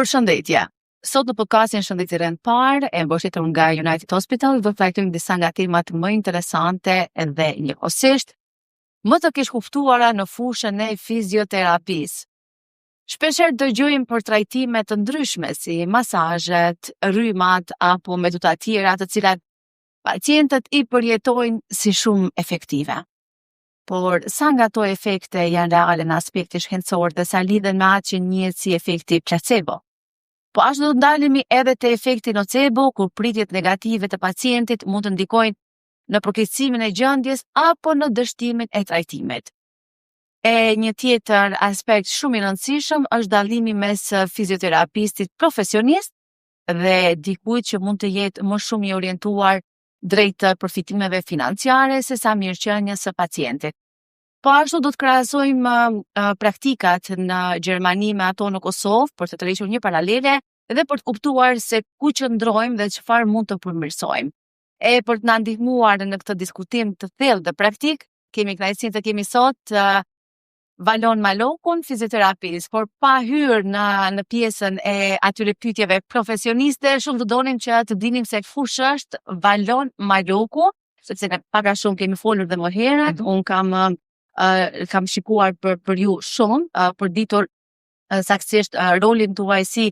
Përshëndetje. Sot në podcastin Shëndetësi Rend Par, e mbështetur nga United Hospital, do të trajtojmë disa nga temat më interesante dhe njëkohësisht më të keq kuptuara në fushën e fizioterapisë. Shpeshherë dëgjojmë për trajtime të ndryshme si masazhet, rrymat apo metoda tjera të cilat pacientët i përjetojnë si shumë efektive. Por sa nga ato efekte janë reale në aspekti shkencor dhe sa lidhen me atë që njihet si efekti placebo. Po ashtu do të ndalemi edhe te efekti nocebo, kur pritjet negative të pacientit mund të ndikojnë në përkeqësimin e gjendjes apo në dështimin e trajtimit. E një tjetër aspekt shumë i rëndësishëm është dallimi mes fizioterapistit profesionist dhe dikujt që mund të jetë më shumë i orientuar drejt përfitimeve financiare se sa mirëqenies së pacientit. Po ashtu do të krahasojmë praktikat në Gjermani me ato në Kosovë për të tërhequr një paralele dhe për të kuptuar se ku qëndrojmë dhe çfarë mund të përmirësojmë. E për të na ndihmuar në këtë diskutim të thellë dhe praktik, kemi kënaqësinë të kemi sot Valon Malokun, fizioterapist, por pa hyrë në pjesën e atyre pyetjeve profesioniste, shumë të donim që të dinim se kush është Valon Maloku, sepse ne pak a shumë kemi folur dhe më herët, unë kam shikuar për ju shumë, për ditur saktësisht rolin tuaj si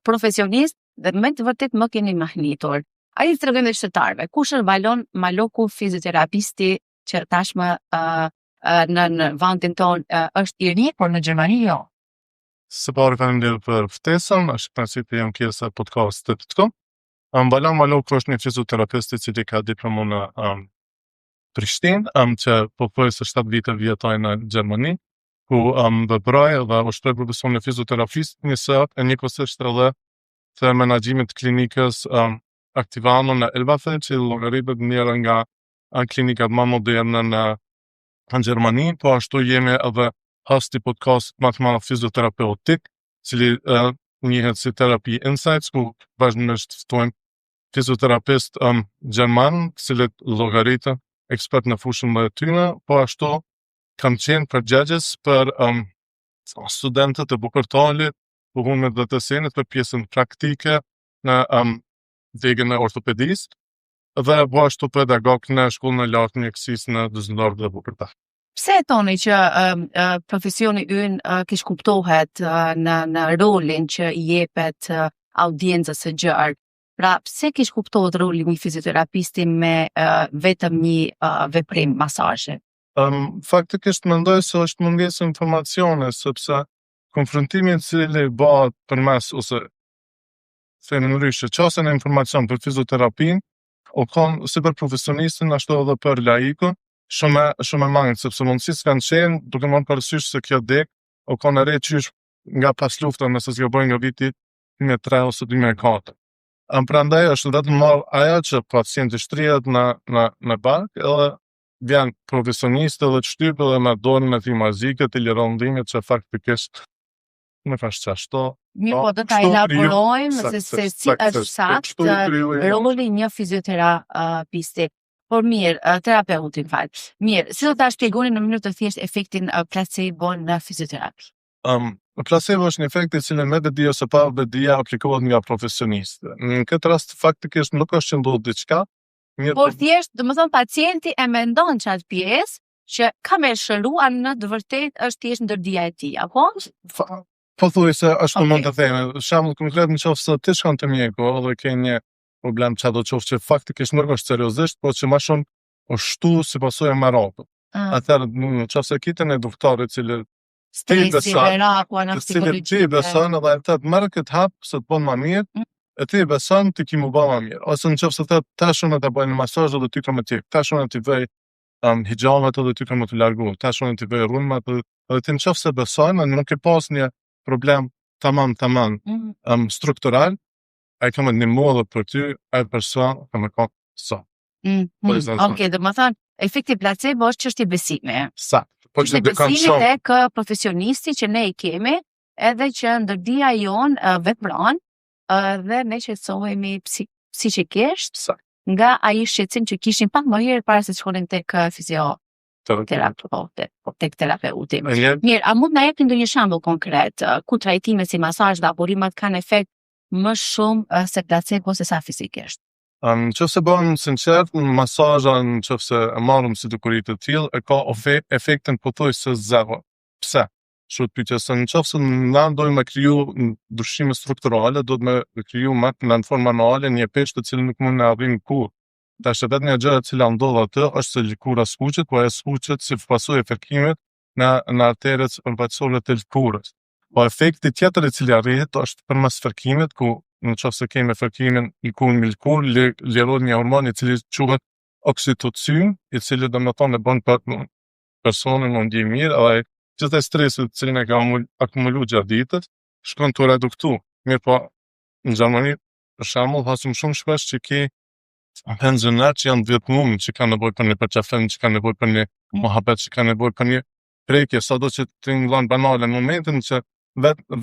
profesionist dhe me të vërtet më keni mahnitur. Ai i tregojmë shqiptarëve, kush është Valon Maloku, fizioterapisti që tashmë në vendin tonë është i ri, por në Gjermani jo. Së pari faleminderit për ftesën, është kënaqësi të jam pjesë e podcastit këtu. Valon Maloku është një fizioterapist i cili ka diplomën në Prishtinë, që pothuajse 7 vite vjetoj në Gjermani, ku veproi dhe ushtoi profesionin e fizioterapist njëkohësisht edhe të menaxhimit të klinikës Aktivano në Elbafen, që llogaritet njëra nga klinikat më moderne në Gjermani, po ashtu jemi edhe host i podcast më të madh fizioterapeutik, cili njihet si Therapy Insights, ku vazhdimisht ftojmë fizioterapist gjerman, cilët llogaritën ekspert në fushën më të tyre, po ashtu kam qenë përgjegjës për studentët e Bukurtalit, punën dhe të senit për pjesën praktike në degën e ortopedisë dhe po ashtu pedagog në shkollën e lartë mjekësisë në Düsseldorf dhe Wuppertal. Pse e thoni që profesioni ynë kish kuptohet në rolin që i jepet audiencës së gjerë? Pra, pse kish kuptohet roli një fizioterapisti me vetëm një veprim masazhi? Faktikisht mendoj se është mungesë informacione, sepse konfrontimi i cili bëhet përmes ose thënë ndryshe, çështja e informacion për fizioterapinë, o kanë si për profesionistin ashtu edhe për laikun, shumë e mangët, sepse mundësisë kanë qenë, duke marrë parasysh se kjo dek, o kanë re qysh nga pas lufta, nëse s'ka bërë nga viti 2003 ose 2004. Prandaj është vetëm ajo që pacienti shtrihet në bank, edhe vjen profesionist edhe të shtyp edhe me dorën e tij mazike të liron dhimbjet që faktikisht më thash çashto. Mirë, po do ta elaborojmë se si është saktë roli një fizioterapisti. Por mirë, terapeuti në fakt. Mirë, si do ta shpjegoni në mënyrë të thjeshtë efektin placebo në fizioterapi? Placebo është një efekt i cili me vedi ose pa vedi aplikohet nga profesionistë. Në këtë rast faktikisht nuk është që ndodh diçka. Por thjesht, domethënë pacienti e mendon çat pjesë që ka më shëruar në të vërtetë është thjesht ndërdia e tij, apo? Pothuajse ashtu mund të themi. Shembull konkret nëse ti shkon te mjeku edhe ke një problem çado qoftë që faktikisht nuk është seriozisht, por që më shumë është shtu si pasojë e marrë. Atëherë nëse ke një doktor i cili ti beson edhe të marrë këtë hap se të bën më mirë, e ti beson ti ki më bën më mirë. Ose nëse të tashun të bëjnë masazh edhe ty kam të tashun ti vej hijabat edhe ty kam të largu, tashun ti vej rrymat edhe ti nëse beson nuk e pas një problem tamam struktural, ai kam një modë për ty, ai person kam e ka sa. Okej, do të thënë efekti placebo është çështje besimi. Saktë. Po që besimi tek profesionisti që ne i kemi, edhe që ndërdia jon vepron dhe ne qetësohemi psikikisht nga ai shqetësim që kishin pak më herët para se të shkonin tek fizioterapeuti. tek terapeuti. Mirë. Mirë, a mund na jepni ndonjë shembull konkret ku trajtime si masazh dhe apurimet kanë efekt më shumë se placebo se sa fizikisht? Nëse bëhem sinqert, masazha nëse e marrim si dukuri të tillë, e ka efektin pothuajse zero. Pse? Shumë pyetje se nëse na dojmë me kriju ndryshime strukturale, do të me kriju në formë manuale një peshë të cilën nuk mund të arrijmë kurrë. Tash vetë një gjë e cila ndodh atë është se lëkura skuqet, po ajo skuqet si pasojë e fërkimit në arteret përfaqësore të lëkurës. Po efekti tjetër i cili arrihet është përmes fërkimit, ku nëse kemi fërkimin lëkurën me lëkurë, lirohet një hormon i cili quhet oksitocin, i cili domethënë e bën personin të ndjejë mirë, edhe gjithë stresin të cilin e ka akumuluar gjatë ditës, shkon të reduktu. Mirë po, në Gjermani, për shembull, hasim shumë shpesh që ke pensioner që janë vjetmuar, që kanë nevojë për një përqafim, që kanë nevojë për një mohabet, që kanë nevojë për një prekje, sado që të ngllon banale në momentin që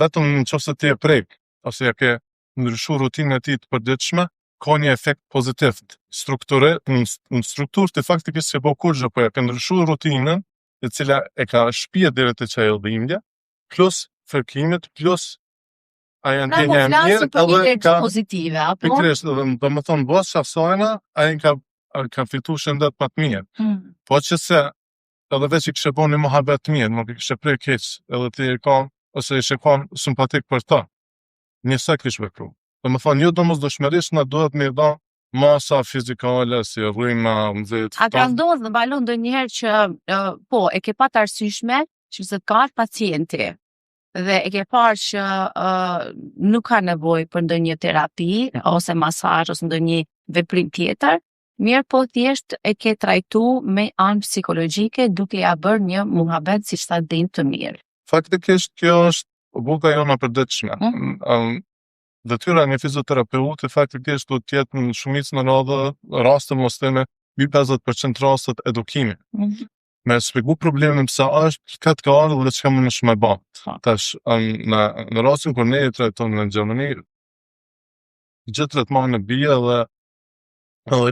vetëm nëse ti e prek ose ja ke ndryshuar rutinën e tij të përditshme, ka një efekt pozitiv. Në strukturë të faktikisht se po kurrë, po ja ke ndryshuar rutinën, e cila e ka shpije deri te çajo dhimbje, plus fërkimit, plus aja ndjenja e mirë, edhe ka pozitive, apo? Pikërisht, domethënë bos shafsojna, ai ka fituar shëndet më të mirë. Po që se edhe veç i kishe bo një mohabet të mirë, nuk i kishe prej keq, edhe ti ose ishe kon simpatik për ta. Njësa kishë vepru. Domethënë, jo domosdoshmërisht na duhet me dha masa fizikale, si rryma, mzet. A ka ndodhur në balon ndonjëherë që po e ke patë arsyeshme që se ka pacienti dhe e ke parë që nuk ka nevojë për ndonjë terapi ose masazh ose ndonjë veprim tjetër, mirë po thjesht e ke trajtuar me anë psikologjike duke ja bërë një muhabet siç ta din të mirë. Faktikisht kjo është buka jona e përditshme. Detyra e një fizioterapeuti faktikisht duhet të jetë në shumicën e raste mosteme mbi 50% rastet edukimi. Me shpjegu problemin pse është, ka të ka ardhur dhe çka mund të më bë. Tash në rastin kur ne e trajtojmë në Gjermani, gjithë tretmani bie dhe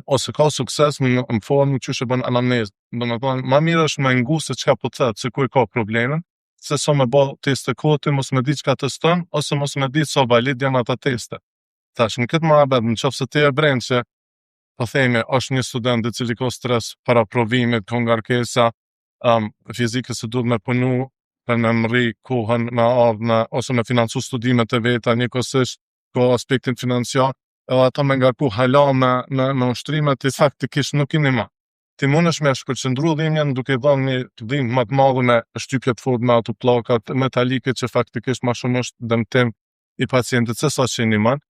ose ka sukses në formë që e bën anamnezë. Domethënë, më mirë është me ngu se çka po thotë, se ku ka problemin, se sa me bë teste kohë, mos me di çka teston, ose mos me di sa valid janë ata teste. Tash në këtë mohabet, nëse ti e bren se po themi është një student i cili ka stres para provimit, ka ngarkesa fizike se duhet me punu për me mri kohën me ardhme ose me financu studimet e veta, njëkohësisht ka aspektin financiar, edhe ata me ngarku hala me ushtrimet, i faktikisht nuk i një ma. Ti mundesh me shpërqendru dhimbjen duke dhënë një dhimbje më të madhe me shtypje të fortë me ato pllakat metalike që faktikisht më shumë është dëmtim i pacientit se sa që një man,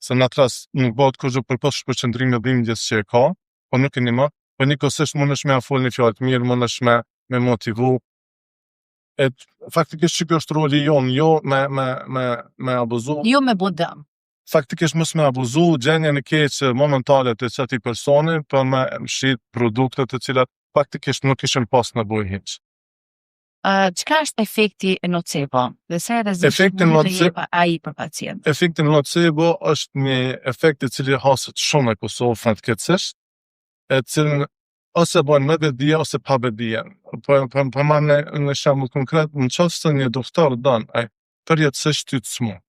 se në atë rast nuk bëhet kurrë për pas shpërqendrimit të dhimbjes që e ka, po nuk i një ma, po njëkohësisht mundesh me afol një fjalë të mirë, mundesh me motivu. Faktikisht që kjo është roli jonë, jo me abuzu. Jo me bodëm. Faktikisht mos me abuzu gjendjen e keqe momentale të çatij personi për me shit produkte të cilat faktikisht nuk kishin pas nevojë hiç. Çka është efekti nocebo? Dhe sa rrezikshëm mund të jetë ai për pacient? Efekti nocebo është një efekt i cili haset shumë në Kosovë fatkeqësisht, e cilën ose bën me vedi ose pa vedi. Po marrë në shembull konkret, nëse një doktor don ai përjetësisht ty të smur.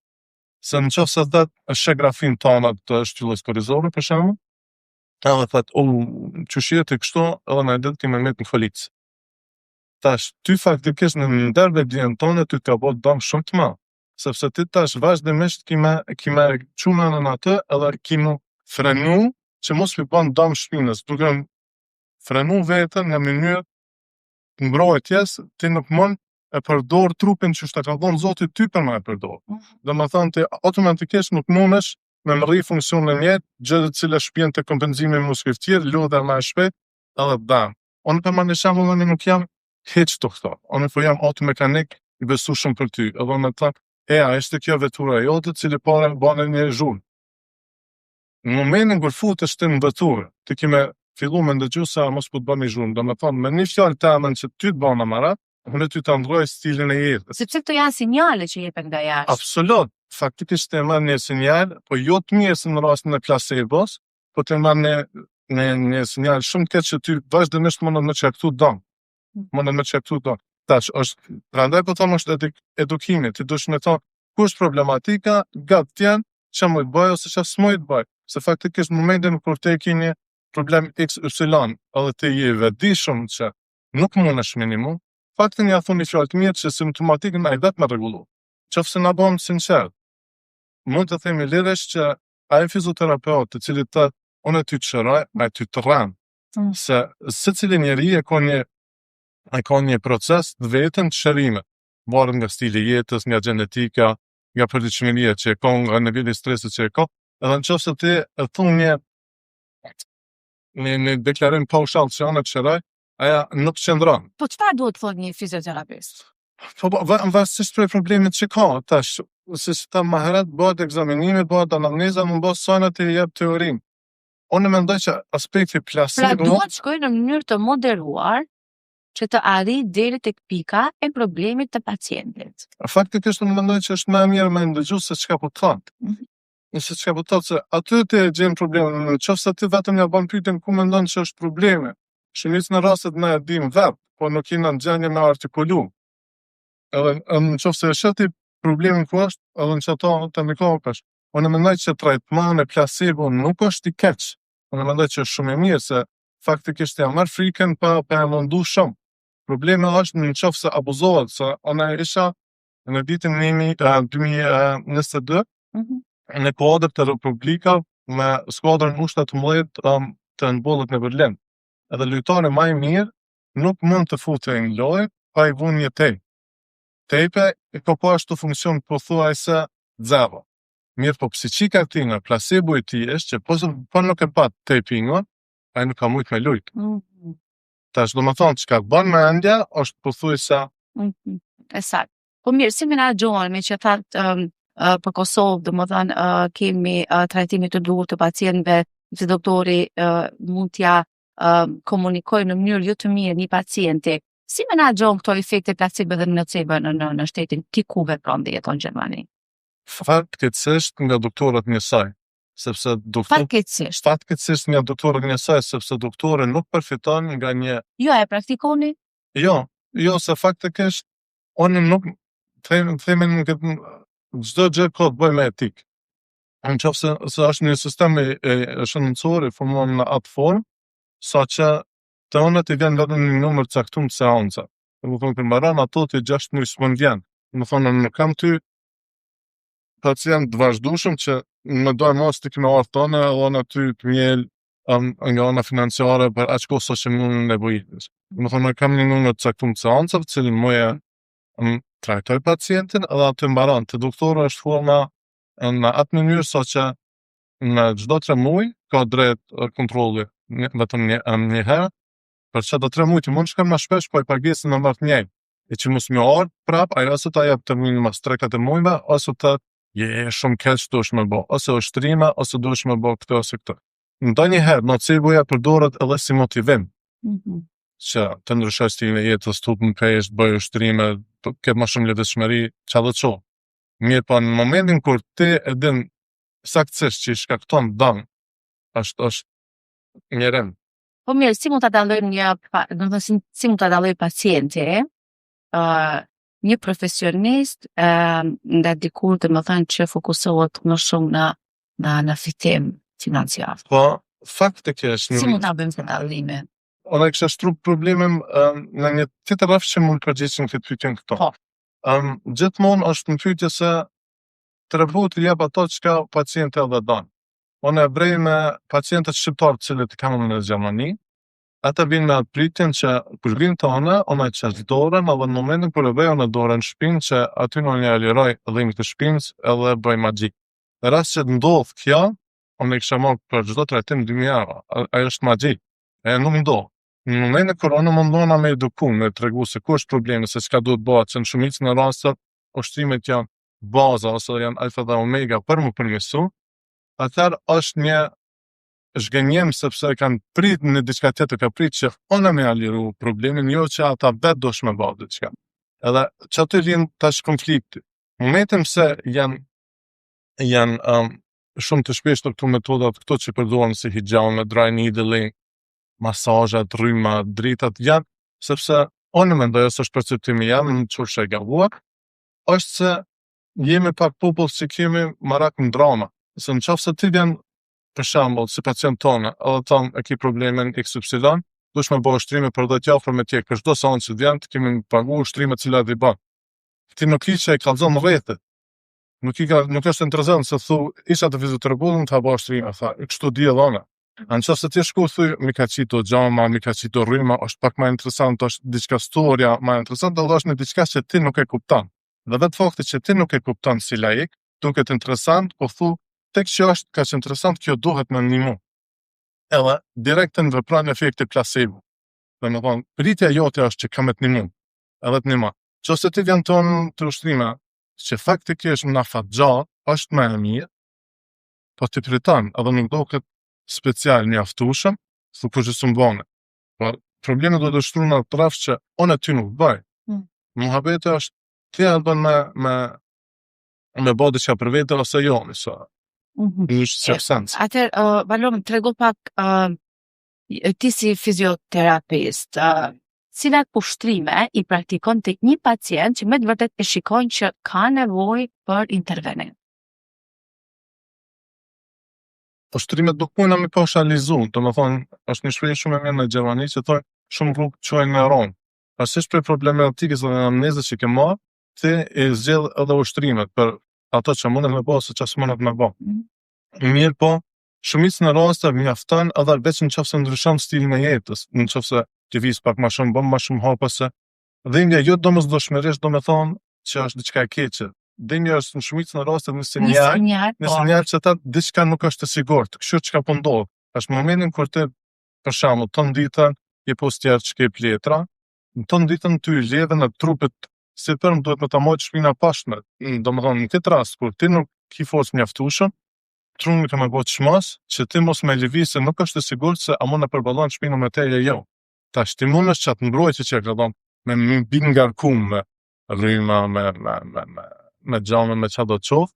Se nëse dat sheggrafin tona të shtyllës korrizore për shembull, edhe thot, çushit e kështu, edhe na ditë me në folicë. Tash, ty faktikisht në ndërvedien tonë ty ka bërë dëm shumë të madh, sepse ti tash vazhdimisht kime çuna në atë edhe kime frenu që mos mi bën dëm shpinës, duke frenu vetën në mënyrë të mbrojtjes, ti nuk mund e përdor trupin që shta ka dhënë Zoti ty për me e përdor. Domethënë ti automatikisht nuk mundesh me mërri funksionin e mjet, gjë të cilat shpjen të kompenzimi muskulor, lodha më shpejt, edhe dëm. Unë për më shembull unë nuk jam hiç doktor. Unë po jam automekanik i besueshëm për ty. Edhe më thon, është kjo vetura jote e cili po bën një zhurmë. Në momentin kur futesh ti në veturë, ti kemë fillu me ndëgju se mos po të bëni zhurmë. Domethënë me një fjalë tëmën që ty të bën amarat, unë ty ta ndroj stilin e jetës. Sepse këto janë sinjale që jepen nga jashtë. Absolut. Faktikisht të marr një sinjal, po jo të mirë si në rastin e placebos, po të marr një sinjal shumë të keq që ty vazhdimisht mund të më çaktu dëm. Më në që këtu do. Tash, është, prandaj po thonë është edukimi, ti dush me thonë, ku është problematika, gatë tjenë, që më të bëj ose që s'më të bëj. Se faktikisht në momentin kur te ki një problem XY, edhe te je vetëdijshëm që nuk mundesh minimum, faktin ja thoni fjalë të mirë që simptomatikën ai vetë me rregullu. Qofse na bëhem sinqert, mund të themi lidhesh që ai fizioterapeut të cili të unë ty të shëroj, ai ty të rran. Se secili njeri e ka një proces të vetën të shërimit, varet nga stili i jetës, nga gjenetika, nga përditshmëria që e ka, nga niveli i stresit që e ka, edhe nëse ti e thon një deklarim paushall që ana të shëroj, aja nuk qëndron. Po çfarë duhet të thotë një fizioterapist? Po varësisht prej problemit që ka, tash, si ta më herët bëhet ekzaminimi, bëhet anamneza, më mbas sana të jep teorinë. Unë mendoj që aspekti Pra duhet shkojë në mënyrë të moderuar që të arrijë deri tek pika e problemit të pacientit. Faktikisht unë mendoj që është më e mirë me ndëgju se çka po thonë. Nëse çka po thotë se aty ti e gjen problemin, nëse ti vetëm ja bën pyetjen ku mendon se është problemi. Shumica në rastet na e dim vetë, po nuk jena në gjendje me artikulu. Edhe nëse e shati problemin ku është, edhe në çato të mikokash. Unë mendoj që trajtmani e placebo nuk është i keq. Unë mendoj që është shumë i mirë se faktikisht ja marr frikën pa e mundu shumë. Problemi është nëse abuzohet, se ona isha në ditën 2022 në kuadër të Republika me skuadrën U17 të NBA në Berlin. Edhe lojtari më i mirë nuk mund të futej në lojë pa i vënë një tejp. Tejpe e ka po ashtu funksion pothuajse zero. Mirë po psiqika tina, placebo i ti është që po nuk e pat tejpingon, ai nuk ka mujt me lujt. Tash do më thonë që ka bën me endja, është pothuajse. Esakt. Po mirë, si menaxhohemi që thatë për Kosovë, do më thënë, kemi trajtimit të duhur të pacientëve, që doktori mund t'ja komunikojë në mënyrë jo të mirë një pacienti. Si menaxhon këto efekte placebo dhe nocebo në shtetin ti ku vepron dhe jeton në Gjermani? Fatkeqësisht nga doktorët njësoj, sepse fatkeqësisht nga doktorët njësoj, sepse doktori nuk përfiton nga një. Jo, e praktikoni? Jo, se faktikisht unë nuk themin çdo gjë ka të bëjë me etikë. Nëse është një sistem i shëndetësor i formuar në atë formë, saqë të unë të vjen vetëm një numër caktuar të seanca. Do të thonë që mbaron ato të 6 muaj s'mund vjen. Do të thonë nuk kam ty pacient të vazhdueshëm që më dojë mos të këmë ardhë tonë, ona ty të mjel nga ona financiare për aq kohë sa që mund nevojitës. Do të thonë kam një numër të caktuar të seancave, të cilin muja trajtoj pacientin edhe aty mbaron. Te doktori është forma në atë mënyrë saqë në çdo 3 muaj ka drejt kontrolli vetëm një herë. Për që do 3 muaj të mund shkëm më shpesh, po i pagesën në martë njëjtë. E që mos më ardhë prap, ajo ose ta jep termin mas 3-4 muajve, ose të je shumë keq dush me bo, ose ushtrime, ose dush me bo këtë ose këtë. Ndonjëherë, noceboja përdoret edhe si motivim, që të ndryshoj stilin e jetës, të në pesh, bëj ushtrime, ketë më shumë lidhëshmëri, që dhe qo. Mirë po në momentin kur ti e din saktësisht që i shkakton dëm, është njerën. Po mirë, si mund të dallojmë si mund të dallojë pacienti, një profesionist nga dikur të më thënë që fokusohet më shumë në fitim financiar. Po, faktikisht. Si mund të bëjmë të dallime? Ona kisha shtru problemin në një tjetër rraf që mund përgjigjem këtë pyetjen këto. Po. Gjithmonë është në pyetje se terapeuti jep ato çka pacienti edhe don. Unë e vrej me pacientët shqiptarë të cilët kam në Gjermani, ata vinë me atë pritjen që kur vinë të ona e qesë dorën, edhe në momentin kur e bëjë në dorën shpinë që aty në një aliroj dhimë të shpinës edhe bëjë magji. Në rast që të ndodhë kjo, unë e kisha marrë për çdo trajtim 2.000 euro, ajo është magji, e nuk ndodhë. Në momentin kur unë mundona me eduku, me tregu se ku është problemi, se çka duhet bëhet, që në shumicën e rastet ushtrimet janë baza ose janë alfa dhe omega për më përmirësu, atëherë është një zhgënjem sepse kanë prit në diçka tjetër, ka prit që ona me aliru problemin, jo që ata vetë dosh me bëjë diçka. Edhe që aty vjen tash konflikti. Momentin se janë shumë të shpeshtë këto metodat këto që përdoren si hijama, dry needling, masazhat, rryma, dritat janë sepse unë mendoj se është perceptimi jam, në qoftë e gabuar, është se jemi pak popull që kemi marak në drama. Se në qoftë se ti vjen për shembull si pacient tonë, edhe thonë e ki problemin XY, dush me bëj ushtrime për 10 javë me tjek, për çdo seancë që vjen, të kemi pagu ushtrimet që i bën. Ti nuk i që e kallzon rrethët. Nuk është interesant se thu isha të fizioterapeutën të bëj ushtrime, tha, kështu di edhe ona. Në qoftë se ti shku thuj, mi ka qito gjama, mi ka qito rryma, është pak më interesant, është diçka storja më interesant, edhe është në diçka që ti nuk e kupton. Dhe vetë fakti që ti nuk e kupton si laik, duket interesant, po thu, tek që është kaq interesant, kjo duhet me ndihmu. Edhe direkt në vepron efekti placebo. Domethënë, pritja jote është që kam të ndihmu, edhe të ndihmo. Nëse ti vjen tonë të ushtrime, që faktikisht në afat gjatë, është më e mirë, po ti priton, edhe nuk duket special mjaftueshëm, thu kush është mbane. Po problemi do të shtrua në trafsh që unë ty nuk bëj. Muhabeti është ti e bën me bë diçka për vete ose jo, nëse është substancë. Atëherë, Valom, tregu pak ti si fizioterapist, cilat ushtrime i praktikon tek një pacient që me të vërtet e shikojnë që ka nevojë për intervenim? Ushtrimet nuk mundna me paushalizu, domethënë është një shprehje shumë e mirë në gjermani që thonë shumë rrugë quajnë në Rom. Pasysh për problematikës dhe amnezës që ke marrë, ti e zgjedh edhe ushtrimet për ato që mundet me bë ose çfarë mundet me bë. Mirë po, shumicën e rasteve mjafton edhe veç nëse ndryshon stilin e jetës, nëse lëviz pak më shumë, bën më shumë hapëse. Dhimbja jo domosdoshmërisht domethënë që është diçka e keqe. Dhimbja është në shumicën e rasteve një sinjal që ta diçka nuk është e sigurt. Kështu çka po ndodh. Është momentin kur ti për shembull ton ditën je postjer çka pletra, në ton ditën ty lëvën e trupit si përm duhet me ta marrë shpina pashme. Domethënë në këtë rast kur ti nuk ke forcë mjaftueshme, truni ka më bëj çmos që ti mos më lëviz se nuk është e sigurt se a mund të përballon shpinën me teje jo. Tash ti mund është çat mbrojtje që ka dhënë me bin ngarkum me rryma me gjame me çfarë do të qoftë,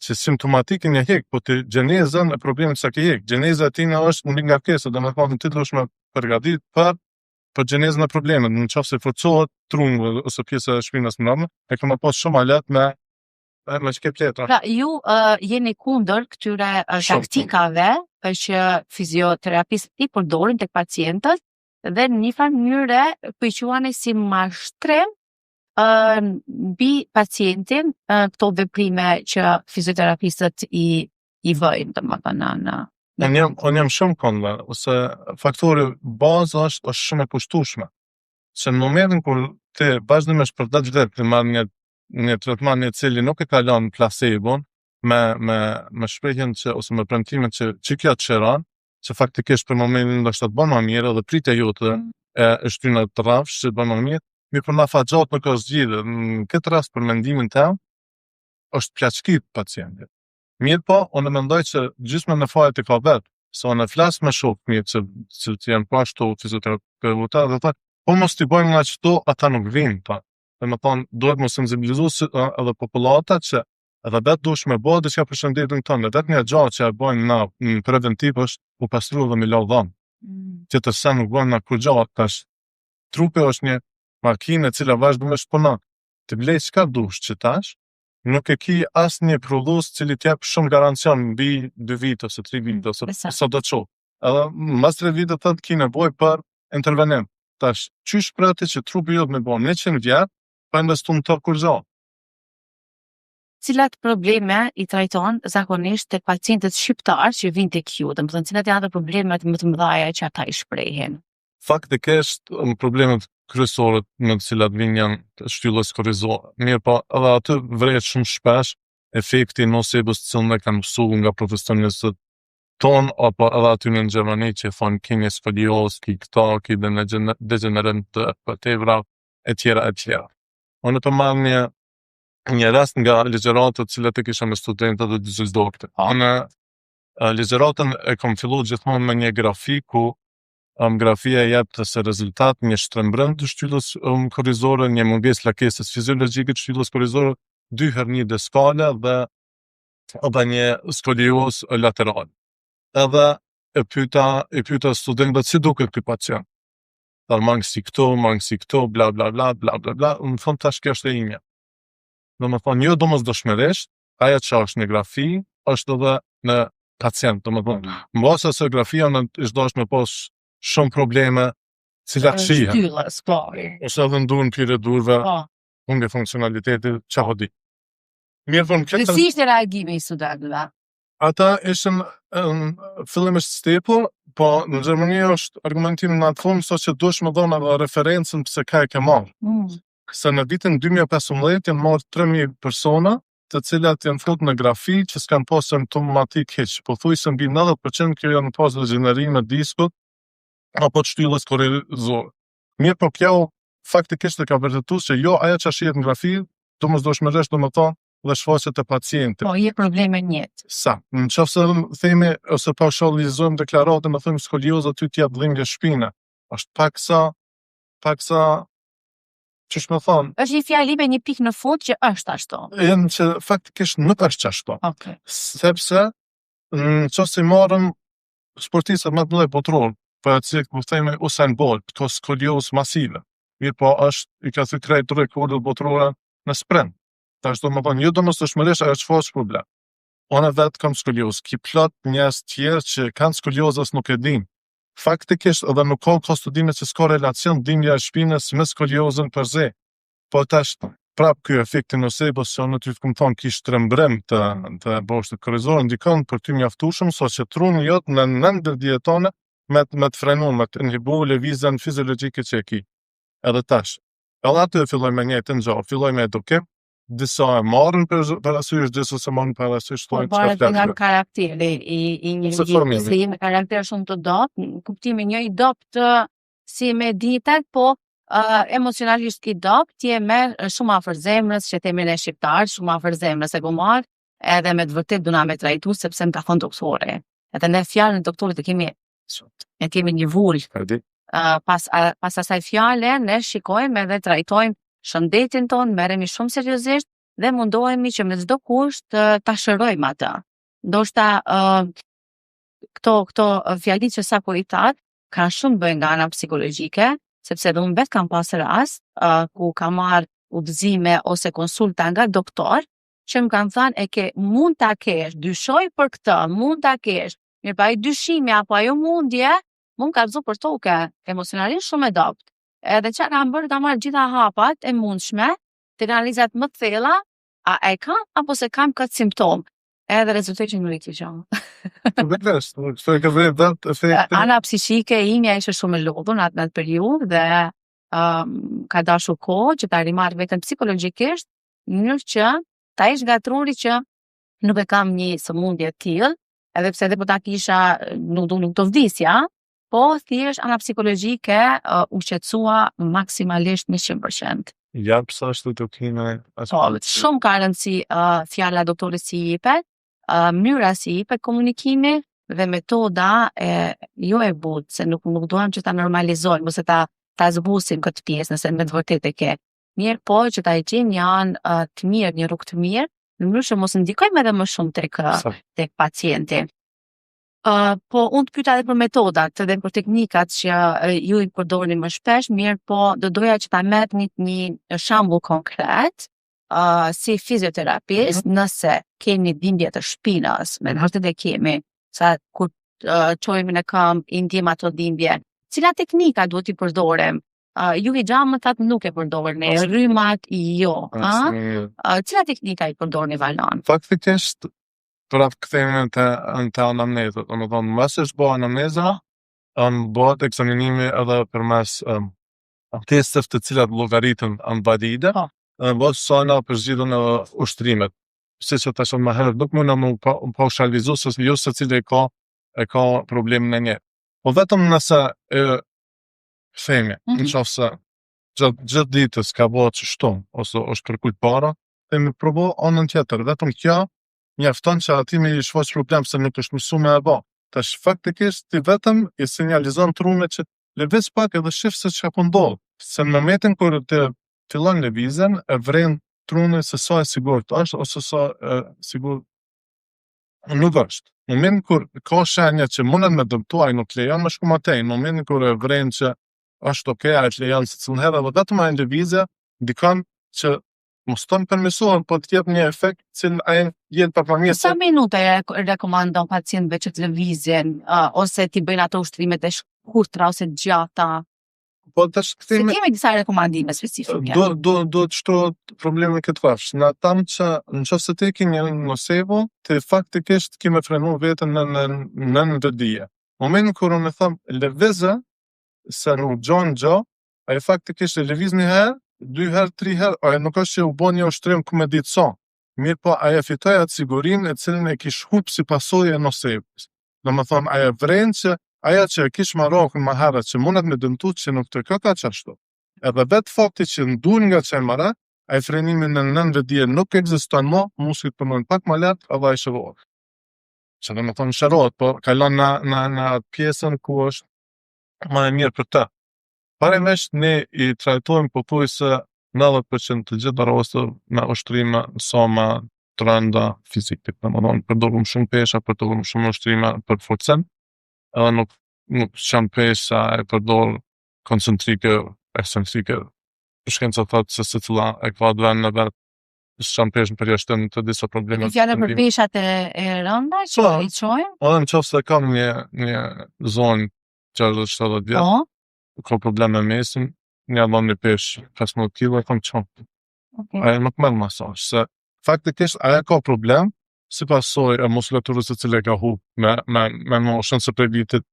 që simptomatikën e hek, po ti gjenezën e problemit sa ke hek. Gjeneza e tina është në ngarkesë, domethënë ti duhesh me përgatit për gjenezën e problemit. Nëse forcohet trungu ose pjesa e shpinës mbrapa, e kemë pas shumë alat me çka pletra. Pra, ju jeni kundër këtyre taktikave që fizioterapistët i përdorin tek pacientët dhe në një farë mënyre po i quani si mashtrim mbi pacientin këto veprime që fizioterapistët i vëjnë, domethënë Unë jam shumë kundër, ose faktori bazë është shumë e kushtueshme. Se në momentin kur ti vazhdimisht për 10 vjet të marr një tretman i cili nuk e ka lënë placebon me shprehjen që ose me premtimin që kjo të shëron, që faktikisht për momentin ndoshta të bën më mirë dhe pritja jote e shtynë të rrafsh që bën më mirë, mi për na faxhat nuk është zgjidhje. Në këtë rast për mendimin tim është plaçki pacientit. Mirë po, unë mendoj që gjysma në fajet e ka vetë, se unë flas me shokë mirë që janë pashtu fizioterapeuta dhe thotë, po mos t'i bëjmë nga qëto, ata nuk vinë, ta. Dhe me thonë, duhet më sensibilizu edhe populata që edhe vetë dush me bëjë diçka për shëndetin tonë, vetë një gjatë që e bëjmë na preventiv është u pastru dhe me lau dhamë. Që të se nuk bëjmë na kur gjatë, tash trupi është një makinë e cila vazhdimisht punon. Të blej çka dush që tash, nuk e ki asë një prodhues cili t'jep shumë garancion mbi 2 vite ose 3 vite ose sa do të qoftë. Edhe mas 3 vite të ki nevojë për intervenim. Tash, qysh prati që trupi jot me bën 100 vjet, pa investu në të kur gjatë. Cilat probleme i trajton zakonisht tek pacientët shqiptar që vinë tek ju, domethënë cilat janë ato problemet më të mëdha që ata i shprehin? Faktikisht, problemet kryesore me të cilat vinë janë shtyllës korrizore. Mirë po, edhe aty vret shumë shpesh efekti nocebës të cilën e kanë mësuar nga profesionistët tonë, apo edhe aty në Gjermani që thonë keni skolioz, ki këta, ki degenerant të vertebra, etj. Unë të marr një rast nga ligjëratat të cilat e kisha me studentët dhe dyzisdoktë. Unë ligjëratën e kam filluar gjithmonë me një grafik ku grafia jep të se rezultat një shtrembrim të shtyllës korrizore, një mungesë lakesës fiziologjike të shtyllës korrizore, 2 herë 1 deskale dhe edhe një skolioz lateral. Edhe e pyeta studentët si duket ky pacient. Tha mangë si këto, bla bla bla, bla bla bla, më thonë tash kjo është e imja. Do më thonë, jo domosdoshmërisht, ajo që është në grafi, është edhe në pacient, do më thonë, mbas se grafia në ishdosh me pos shumë probleme, cilat shihen, Shtyllës, po. ose edhe ndunë pire durve, Po. unë funksionalitetit, që hodi. Mirë thonë, Dhe si ishte reagimi i studentëve? ata ishin fillimisht stepu, po në Gjermani është argumentimi në atë fund, so që dush më dhona dhe referencën pëse ka e ke marrë. Se në vitin 2015 janë marrë 3.000 persona, të cilat janë fut në grafi që s'kan pas simptomatik hiç. Po thuj se mbi 90% kjo janë pas degenerime diskut apo të shtyllës korrizore. Mirë, po kjo faktikisht e ka vërtetuar se jo ajo që shihet në grafi, domosdoshmërisht do të thonë dhe shfaqet e pacientit. Po, je probleme njëtë. Sa? Në qofse themi ose paushalizojmë deklaratën, themi skolioza ty t'jap dhimbje shpine. Është pak sa ç'është më thonë. Është një fjalë me një pikë në fund që është ashtu. Janë që faktikisht nuk është ashtu. Okay. Sepse në qofse marrëm sportistët më të mëdhenj botror, për atë që themi Usain Bolt, këto skoliozë masive. Mirë, po është i ka thënë krejt rekordet botrore në sprint. Tash do më thonë, jo domosdoshmërisht ajo çfarë problem. Unë vetë kam skoliozë, ki plot njerëz tjerë që kanë skoliozës nuk e din. Faktikisht edhe nuk ka studime që s'ka relacion dhimbja e shpinës me skoliozën për ze. Po tash prap ky efekti nocebo se unë ty të kam thonë kish trembrim të boshtit korrizor ndikon për ty mjaftueshëm so që truni jot në nëndër dietone me të frenuar, me të inhibu lëvizjen fiziologjike që e ki. Edhe tash. Edhe aty filloj me njëjtën gjë, filloj me edukim, disa e marrën parasysh, disa se marrën parasysh Po varet nga karakteri i një njeriu, se jemi karakter shumë të dopt, në kuptimin një i dopt si me ditet, po emocionalisht i dopt, je me shumë afër zemrës, që themi ne shqiptar, shumë afër zemrës e gomar, edhe me të vërtet duna me trajtu sepse më ka thënë doktore. Edhe ne fjalën e doktorit e kemi një vull. Pas asaj fjale ne shikojmë edhe trajtojmë shëndetin ton, merremi shumë seriozisht dhe mundohemi që me çdo kusht ta shërojmë atë. Ndoshta këto fjalitë që sapo i that kanë shumë bëjnë nga ana psikologjike, sepse edhe unë vetë kam pasur rast ku kam marrë udhëzime ose konsulta nga doktor që më kanë thënë mund ta kesh, dyshoj për këtë, mund ta kesh. Mirë, pa ai dyshimi apo ajo mundje, mund ka vëzu për toke, emocionalisht shumë e dopt. Edhe që kam bërë ka marrë gjitha hapat e mundshme, të analizat më të thella, a e kam apo se kam këtë simptom. Edhe rezultoi që nuk i Ana psiqike imja ishte shumë e lodhur në atë periudhë dhe ka dashur kohë që ta rimarr veten psikologjikisht, në mënyrë që ta ish gatruri që nuk e kam një sëmundje të tillë, edhe pse edhe po ta kisha nuk do vdisja, po thjesht ana psikologjike u shqetësua maksimalisht 100%. Ja, pse ashtu të kime? Shumë ka rëndësi fjala e doktorit si jepet, mënyra si jepet komunikimi dhe metoda jo e butë, se nuk duam që ta normalizojmë ose ta zbusim këtë pjesë nëse me të vërtetë e ke. Mirë, po që ta i gjejmë një anë të mirë, një rrugë të mirë, në mënyrë që mos ndikojmë edhe më shumë tek pacienti. Po unë të pyeta edhe për metodat dhe për teknikat që ju i përdorni më shpesh, mirë, po do doja që ta merrni një shembull konkret si fizioterapist, nëse keni dhimbje të shpinës, me vërtet e kemi, sa kur çojmë në këmbë i ndjem ato dhimbje, cila teknika duhet i përdorim? Ju i gjamë më thatë nuk e përdorni, rrymat jo. Cila teknika i përdorni valon? Faktikisht prap kthehemi te anamneza, domethënë mbas është bëu anamneza, bëhet ekzaminimi edhe përmes testeve të cilat llogaritën valide, bëhet sana përzgjedhjen e ushtrimet. Siç e thashëm më herët, nuk mund të paushalizoj se jo secili e ka problemin e një. Po vetëm nëse themi, nëse gjatë ditës ka bëhet çështo ose është kërkuar para, themi provo anën tjetër, vetëm kjo mjafton që ati me i shfaq problem se nuk është mësuar me e bë. Tash faktikisht ti vetëm i sinjalizon trunit që lëviz pak edhe shif se çka po ndodh. Se në momentin kur të fillon lëvizjen, e vren trunin se sa e sigurt është ose sa sigurt nuk është. Në momentin kur ka shenja që mundet me dëmtuar, nuk lejon më shku më tej. Në momentin kur e vren që është okay, a e lejon se cilën herë, dhe vetëm ajo lëvizje ndikon që mos tonë permisohen, po të jep një efekt cilën ai jetë përpamjes. Sa minuta rekomandon pacientëve që të lëvizjen, ose ti bëjnë ato ushtrimet e shkurtra ose të gjata? Po tash Se kemi disa rekomandime specifike. Do të shtohet problemi këtë vash. Në tam që nëse ti ke një nocebo, ti faktikisht ke me frenu veten në ndëdije. Momentin kur unë them lëvizë, se nuk gjon gjë, ai faktikisht e lëviz një herë, 2 herë, 3 herë, ai nuk është që u bën një ushtrim ku me ditë sa. Mirë po, ai e fitoi atë sigurinë e cilën e kish hup si pasojë e nocebës. Domethënë, ai e vren që aja që e kish marokën më herët që mundet me dëmtu që nuk të këka qashtu. Edhe vetë fakti që ndun nga qemara, ai frenimi në nënvedije nuk ekziston më, muskujt përmën pak më lart, edhe ai shërohet. Që dhe me thonë shërohet, po kalon në pjesën ku është më e mirë për të. Parimisht ne i trajtojmë pothuajse 90% të gjithë rasteve me ushtrime sa më të rënda fizike. Domethënë përdorim shumë pesha, përdorim shumë ushtrime për forcën, edhe nuk qanë pesha e përdor koncentrike, eksentrike. Shkenca thotë se secila e ka vend në vetë, qanë peshën për jashtim të disa probleme. Fjala për peshat e rënda që i çojmë? Edhe nëse kam një zonë 60-70 vjet, ka probleme me mesin, një dhëm një pesh 15 kg e kam qonë. Aja nuk merr masazh, se faktikisht aja ka problem si pasojë e muskulaturës e cilë e ka hu me moshën se prej vitit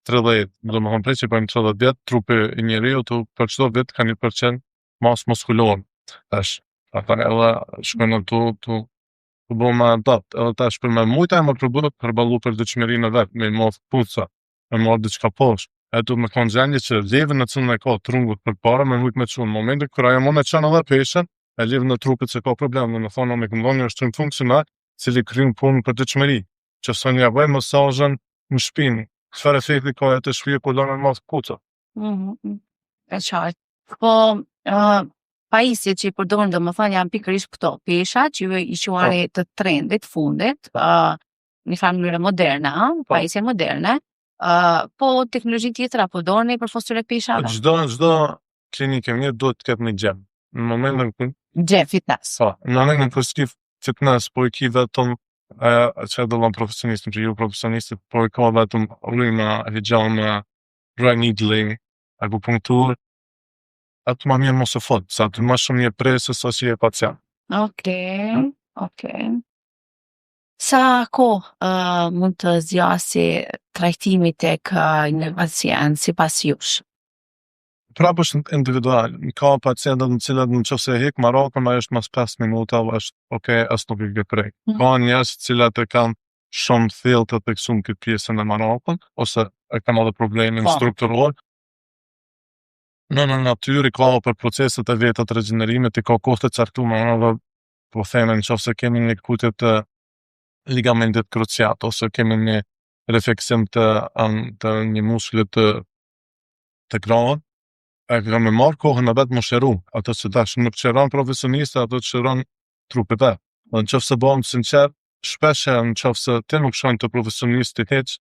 30, do më prej që për 30 vjet, trupi i njeriu për çdo vit ka 1% masë muskulore. Tash, ata edhe shkojnë tu bëu më adapt, edhe tash për me mujta e më përballu për dëshmërinë e vet, me mos puca, me mos diçka poshtë. E du me konë gjendje që levën në cilën e ka trungut për para me mujtë me qunë. Në momentin kër ajo mund e qenë edhe peshen, e levën në trupit që ka problem, në thonë me këndon një ushtrim funksional, cili kryen punë për të qmëri, që së një bëj masazhen në shpinë, çfarë efekti ka e të shpije ku donë në mas kuca. E qartë. Po, pajisjet që i përdojnë dhe më thonë janë pikërisht këto pesha që ju i quani të trendit fundit, një farë mënyrë moderne, pajisje moderne. Po teknologji tjetër apo dorni për fostur e peshave? Çdo klinikë mirë duhet të ketë një gjem. Në momentin gjem fitness. Po, në momentin kur ski fitness, po i ki vetëm që do lëm profesionistin, që ju profesionistit, po i ka vetëm rryma, hijama, dry needling, akupunktur, atë më mirë mos e fot, sa të më shumë një presë sa si e pacient. Okej. Sa kohë mund të zgjasë trajtimi tek një pacient sipas jush? Prapë është individual. Ka pacientët në cilat nëse hek marokën, ajo është mas 5 minuta, është okay, as nuk i veprej. Ka njerëz të cilat e kanë shumë thellë të theksuar këtë pjesën e marokën, ose e kanë edhe probleme strukturore. Në natyrë ka për proceset e veta të regenerimit, i ka kohë të caktuara, edhe po themi nëse kemi një kutje të ligamentit kruciat, ose kemi një refleksim të një musklit të krahut, e kemi marrë kohën e vetë më shëru, ato që tash nuk qëron profesioniste, ato që qëron trupit e. Dhe në qofë se bëhem sinqer, shpeshe në qofë se ti nuk shojnë të profesionisti heq,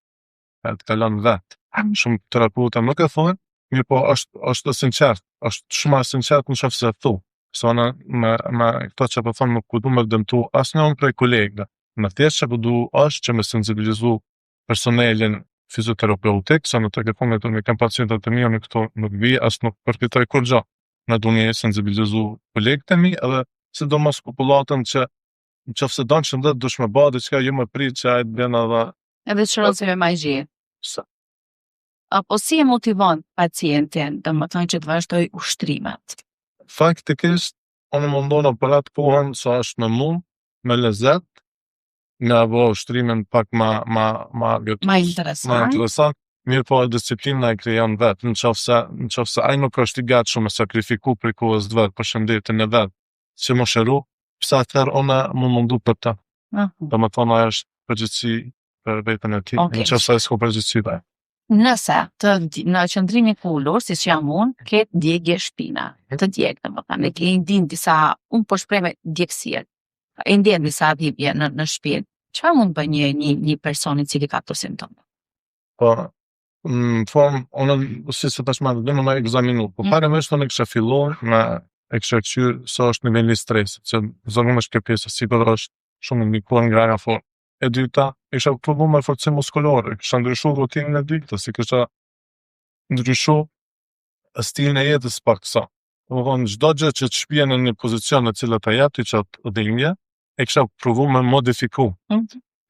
e të kalon vetë. Shumë terapeuta nuk e thonë, mirë po është sinqert, është shumë e sinqert në qofë se thu. Sona me këto që po thonë nuk ku du me dëmtu asë njën prej kolegëve. Në thjesht që du është që me sensibilizu personelin fizioterapeutik, sa në të kefonit të me kem pacientat të mija në këto nuk vi, as nuk përfitoj kur gjo. Në du një sensibilizu kolegët e mi, edhe si do mos popullatën që në qëfë se donë që ndet dush me ba, dhe që ka ju me prit që ajtë bjena dhe... Edhe që rënë si me magji. Po si e motivon pacientin dhe më thonë që të vazhdoj ushtrimet? Faktikisht, unë mundonë për atë kohën sa është me mund, me lezet, nga bo ushtrimin pak ma interesant, mirë po disciplina e krijon vetë, në qofë se aj nuk është i gatë shumë e sakrifiku për kohës të vetë, për shëndetin e vetë, që më shëru, pësa atëherë ona më mundu për ta. Dhe më thonë aja është përgjithësi për vetën e ti, në qofë se s'ko përgjithësi dhe. Nëse në qëndrimi ullur, si që jam unë, ketë djegje shpina, të djegë, dhe më thonë, e ndin disa, unë po shpreme djegësirë, e ndjen disa dhibje në shpinë. Çfarë mund bën një personi cili ka këto simptome? Po, në formë, unë, si se tash më me egzaminu, po parimisht unë kisha filluar e kisha qyrë sa është niveli stresit, që zakonisht kjo pjesë sigur është shumë ndikuar nga formë. E dyta, isha provu me forcim muskulore, kisha ndryshu rutinën e ditës, kisha ndryshu stilin e jetës pak sa. Domethënë çdo gjë që të shpije në një pozicion në cilë të jap ti çat dhimbje, e kisha provu me modifiku.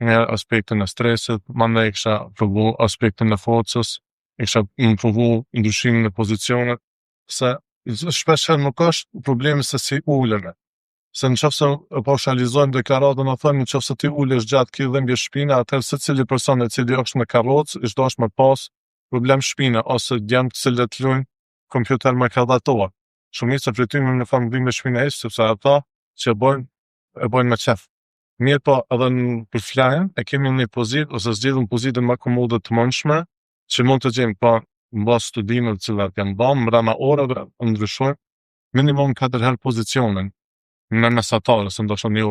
Në aspektin e stresit, mandej kisha provu aspektin e forcës, kisha provu ndryshimin e pozicionit, se shpesh nuk është problemi se si ulemi. Se në qofse paushalizojmë deklaratën e thënë, në qofse ti ulesh gjatë këtij dhimbje shpine, atëherë secili person i cili është në karrocë, i çdo me pas problem shpine ose djemë të cilët luajnë kompjuter me kalkulator. Shumica prej tyre në fakt dhimbje shpine sepse ata që e bojnë me qef. Mirë po edhe në përflajën e kemi një pozitë ose zgjedhëm pozitën më komode të mundshme që mund të gjejmë pa mbas studimeve të cilat janë bën brenda orëve ndryshojmë minimum 4 herë pozicionin në mesatarë, se ndoshta një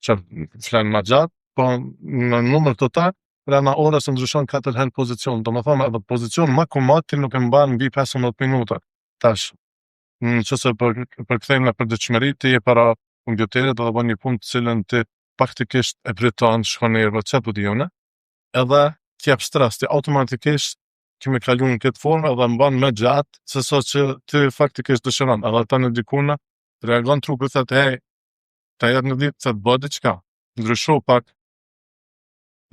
që flanë më gjatë, po në numër total brenda orës ndryshon 4 herë pozicion. Domethënë edhe pozicion më komod ti nuk e mban mbi 15 minuta. Tash nëse përkthejmë në përditshmëri, ti je para kompjuterit dhe bën një punë të cilën ti faktikisht e priton shkonerë çapo dione, edhe ti jap stres, ti automatikisht kemi kaluar në këtë formë edhe mban më gjatë se sa që ti faktikisht dëshiron. Edhe ata në dikuna reagon trupi thotë, hey, ta jap në ditë të bëj diçka. Ndrysho pak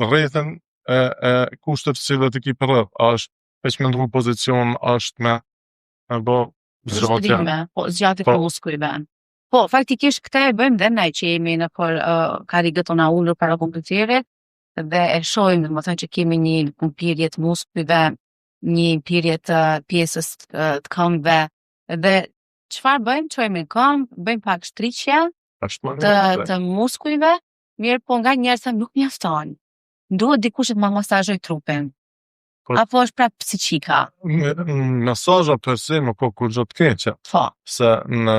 rrethën e kushteve të cilat i ki për rreth, është veç me ndru pozicion, është me bo zgjatje për muskujve. Po, faktikisht këta e bëjmë dhe ne që jemi në për karigët tona ullur para kompjuterit dhe e shohim, dhe më thënë që kemi një pirje të muskujve, një pirje të pjesës të këmbëve dhe çfarë bëjmë? Çojmë në këmbë, bëjmë pak shtriqje të muskujve, mirë po nga njerëzit nuk mjafton. Duhet dikush të ma masazhoj trupin. Apo është prapë psiqika? Masazha për se nuk ka kur gjë të keqe. Se në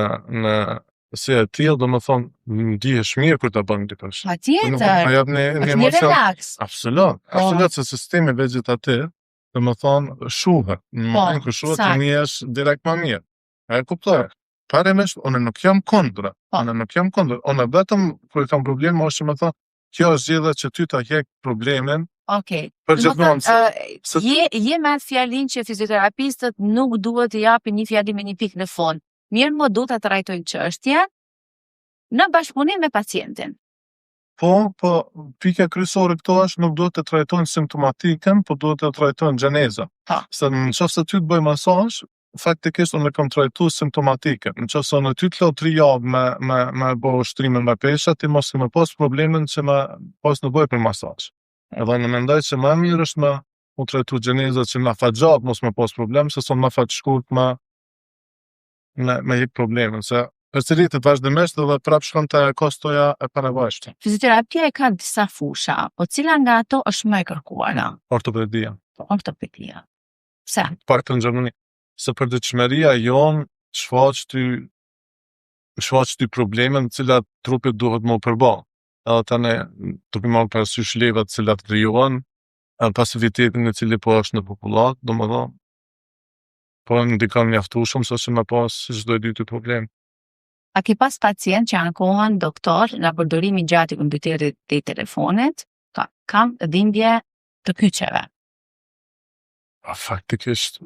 si e tillë, domethënë ndihesh mirë kur ta bën dikush. Patjetër. Është një relaks. Absolut, se sistemi vegetativ, domethënë shuhet. Në momentin kur shuhet ti jesh direkt më mirë. E kuptoj. Parimisht unë nuk jam kundër. Unë vetëm kur kam probleme është më thonë kjo është zgjedhja që ty ta hjek problemin. Okej. Për gjithmonë. Je me fjalin që fizioterapistët nuk duhet të japin një fjali me një pikë në fund. Mirë mo duhet të trajtojnë çështjen në bashkëpunim me pacientin. Po, pika kryesore këto është nuk duhet të trajtojnë simptomatikën, po duhet të trajtojnë gjeneza. Se nëse ty të bëj masazh, faktikisht unë kam trajtuar simptomatikën. Nëse unë ty të lë 3 javë me bë ushtrime me pesha, ti mos më pas problemin që më pas nevojë për masazh. Edhe në mendoj që më mirë është me u trajtu gjeneza që na fat gjatë mos më pas problem, se son më fat shkurt me hik problemin, se përsëritet vazhdimisht dhe prap shkon te kostoja e paravojshme. Fizioterapia ka disa fusha, po cila nga ato është më e kërkuara? Ortopedia. Pse? Pak të në Gjermani. Se përditshmëria jon shfaq ty probleme në cilat trupit duhet më përball. Edhe tani duke marrë parasysh levat të cilat krijohen, pasivitetin e cili po është në popullat, domethënë po ndikon mjaftueshëm sa që më pas çdo ditë problem. A ke pas pacient që ankohen doktor nga përdorimi gjatë i kompjuterit dhe i telefonit, kam dhimbje të kyçeve? Faktikisht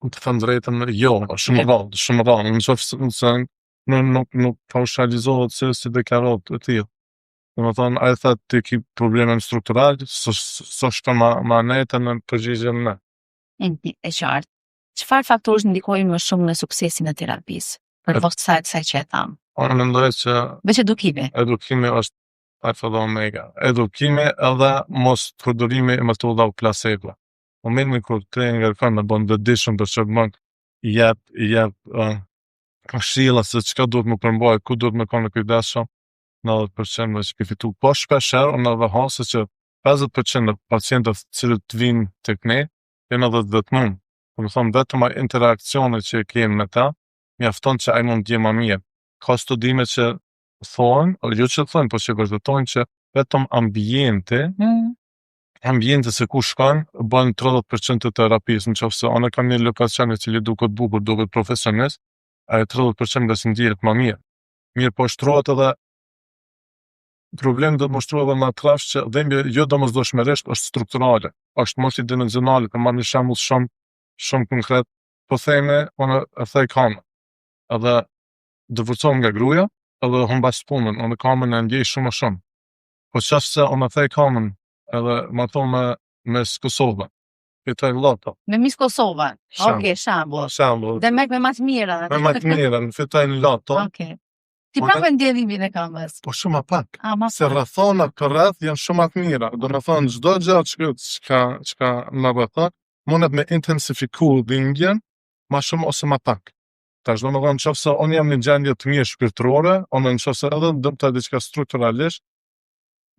të thënë drejtën, jo, shumë rrallë, nëse nuk paushalizohet se si deklarat të tillë. Domethënë, ai thotë ti ke probleme strukturale, s'është ma nete në përgjigjen në. E qartë. Çfarë faktorësh ndikojnë më shumë në suksesin e terapisë? Për post sa që e tham. Unë mendoj që veç edukimi është alfa dhe omega. Edukimi edhe mos përdorimi e metodave placebo. Momentin kur ti ngarkon në bën vëdishëm për çfarë jep këshilla se çka duhet më përmbajt, ku duhet më kanë kujdesshëm, 90% me që fitu. Po shpesher unë edhe hasë që 50% e pacientët cilët vinë tek ne janë edhe vetëm. Do të thonë vetëm interakcione që kemi me ta, mjafton që ai mund të jetë më mirë. Ka studime që thonë, jo që thonë, po që vërtetojnë që vetëm ambienti ambienti se ku shkon, bën 30% të terapisë, nëse unë kam një lokacion I cili duket bukur, duket profesionist, ai 30% nga si ndihet më mirë. Mirë po shtrohet edhe problemi do të mështrohet edhe më trash që dhimbje jo domosdoshmërisht është strukturale, është multidimensionale, të marrë një shembull shumë konkret, po themi, unë e thej kamën, edhe divorcohem nga gruaja, edhe humbas punën, unë kamën e ndjej shumë. Po qofse unë e thej kamën, edhe ma thonë me Kosovë, fitaj loto. Me Miss Kosova. Okej, shembull. Dhe me më të mira. Me më të mira, fitaj loto. Okej. Ti prapë ndjelimin e kamës. Po shumë më pak. Se pak. rrethonat për rreth janë shumë më të mira. Do të thonë çdo gjë çka më rrethon, mundet me intensifiku dhimbjen më shumë ose më pak. Tash do të thonë nëse unë jam në gjendje të mirë shpirtërore, ose nëse edhe dëmta diçka strukturalisht,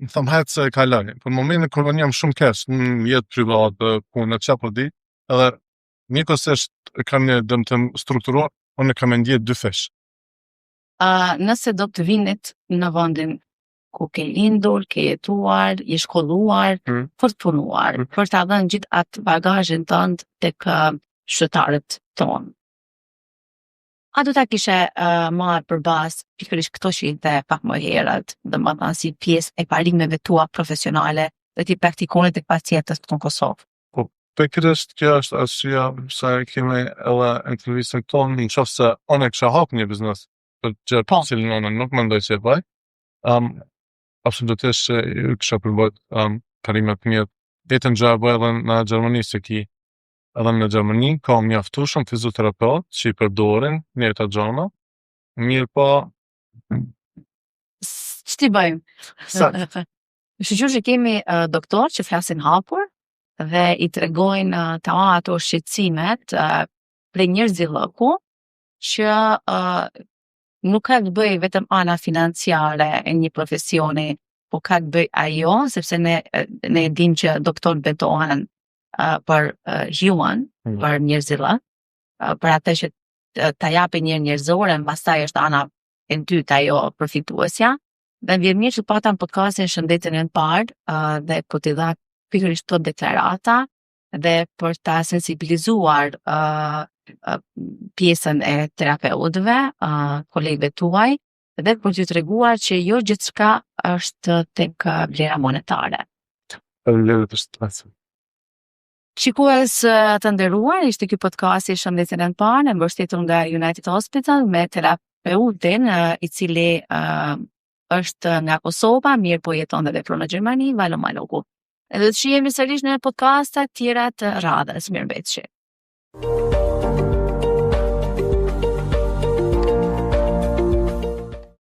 më thëmë hajtë se e kaloj. Për momentin kur unë jam shumë keq në jetë private, punë, çapo di, edhe njëkohësisht kam një dëmtim strukturor, unë kam ndjetë dy fesh. Nëse do të vinit në vendin ku ke lindur, ke jetuar, je shkolluar, për të punuar, për të dhënë gjithë atë bagazhin tënd tek shqiptarët tonë. A do ta kishe marrë për bazë pikërisht këto që I the pak më herët, domethënë si pjesë e parimeve tua profesionale dhe ti praktikone tek pacientët në Kosovë? Po, pikërisht kjo është arsyeja pse kemi edhe intervistën tonë, nëse unë kisha hapur një biznes për gjë cilin unë nuk mendoj se e bëj, absolutisht kisha përbërë parime të mirë. Vetëm gjë bëj edhe në Gjermani, se ki edhe në Gjermani ka mjaftueshëm fizioterapeut që I përdorin në këto gjëra. Mirë po ç'ti bëjmë? Shiqur që kemi doktor që flasin hapur dhe I tregojnë ato shqetësimet për njerëzillëku që nuk ka të bëjë vetëm ana financiare e një profesioni, po ka të bëjë ajo, sepse ne dim që doktor betohen për human, për njerëzillëk, për atë që ta japin një njerëzore, pastaj është ana e dytë ajo përfituesja. Dhe vjen mirë që patëm podcastin Shëndetin e parë dhe po t'i dha pikërisht këto deklarata dhe për ta sensibilizuar pjesën e terapeutëve, kolegëve tuaj, dhe për t'ju treguar që jo gjithçka është tek vlera monetare. Shikues të nderuar, ishte ky podcasti Shëndetin e parë, e mbështetur nga United Hospital me terapeutin I cili është nga Kosova, mirë po jeton dhe vepron në Gjermani, Valo Maloku. Edhe të shihemi sërish në podcastet tjera të radhës. Mirëmbëjtje.